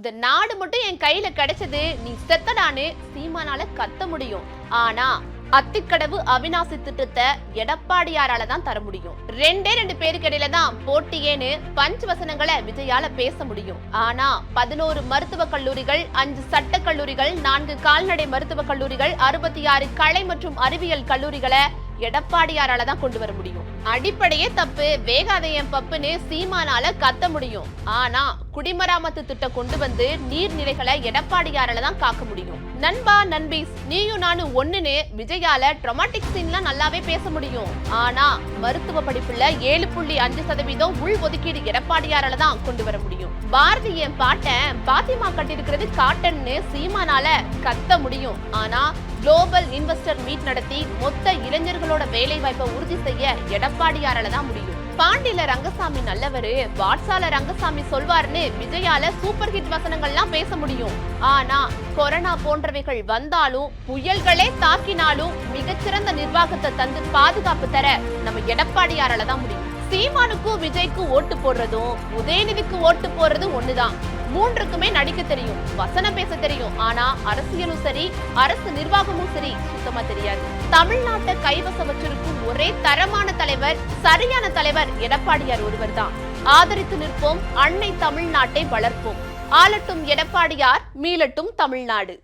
இந்த நாடு மட்டும் என் கையில கிடைச்சது, நீ செத்தடான்னு சீமானால கத்த முடியும். ஆனா அத்திக்கடவு அவிநாசி திட்டத்தை எடப்பாடியாரால தான் தர முடியும். ரெண்டே ரெண்டு பேருக்கு இடையில தான் போட்டியேன்னு பஞ்ச் வசனங்களை விஜயால பேச முடியும். ஆனா 11 மருத்துவக் கல்லூரிகள், 5 சட்ட கல்லூரிகள், 4 கால்நடை மருத்துவக் கல்லூரிகள், 66 கலை மற்றும் அறிவியல் கல்லூரிகளை எடப்பாடியாரால தான் கொண்டு வர முடியும். அடிப்படையே தப்பு, வேகாத என் பப்புன்னு சீமானால கத்த முடியும். ஆனா குடிமராமத்து திட்டம் கொண்டு வந்து நீர்நிலைகளை எடப்பாடியாரால தான் காக்க முடியும். நண்பா நண்பீஸ், நீயும் நானும் ஒண்ணுன்னு விஜயால ட்ராமாட்டிக் சீன்லாம் நல்லாவே பேச முடியும். ஆனா மருத்துவ படிப்புல 7.5% உள் ஒதுக்கீடு எடப்பாடியாரால தான் கொண்டு வர முடியும். பாரதி என் பாட்டன் பாத்திமா கட்டிருக்கிறது காட்டன்னு சீமானால கத்த முடியும். ஆனா குளோபல் இன்வெஸ்டர் மீட் நடத்தி மொத்த இளைஞர்களோட வேலை வாய்ப்பை உறுதி செய்ய எடப்பாடியாரால தான் முடியும். பாண்டியில ரங்கசாமி நல்லவரு, வாட்ஸால ரங்கசாமி சொல்வார்னு விஜயால சூப்பர் ஹிட் வசனங்கள்லாம் பேச முடியும். ஆனா கொரோனா போன்றவைகள் வந்தாலும், புயல்களே தாக்கினாலும் மிகச்சிறந்த நிர்வாகத்தை தந்து பாதுகாப்பு தர நம்ம எடப்பாடியாரால தான் முடியும். சீமானுக்கும் விஜய்க்கும் ஓட்டு போடுறதும் உதயநிதிக்கு ஓட்டு போடுறதும் ஒண்ணுதான். மூன்றுக்குமே நடிக்க தெரியும், வசனம் பேச தெரியும். ஆனா அரசியலும் சரி, அரசு நிர்வாகமும் சரி சுத்தமா தெரியாது. தமிழ்நாட்டை கைவசம் வச்சிருக்கும் ஒரே தரமான தலைவர், சரியான தலைவர் எடப்பாடியார் ஒருவர் தான். ஆதரித்து நிற்போம், அன்னை தமிழ்நாட்டை வளர்ப்போம். ஆளட்டும் எடப்பாடியார், மீளட்டும் தமிழ்நாடு.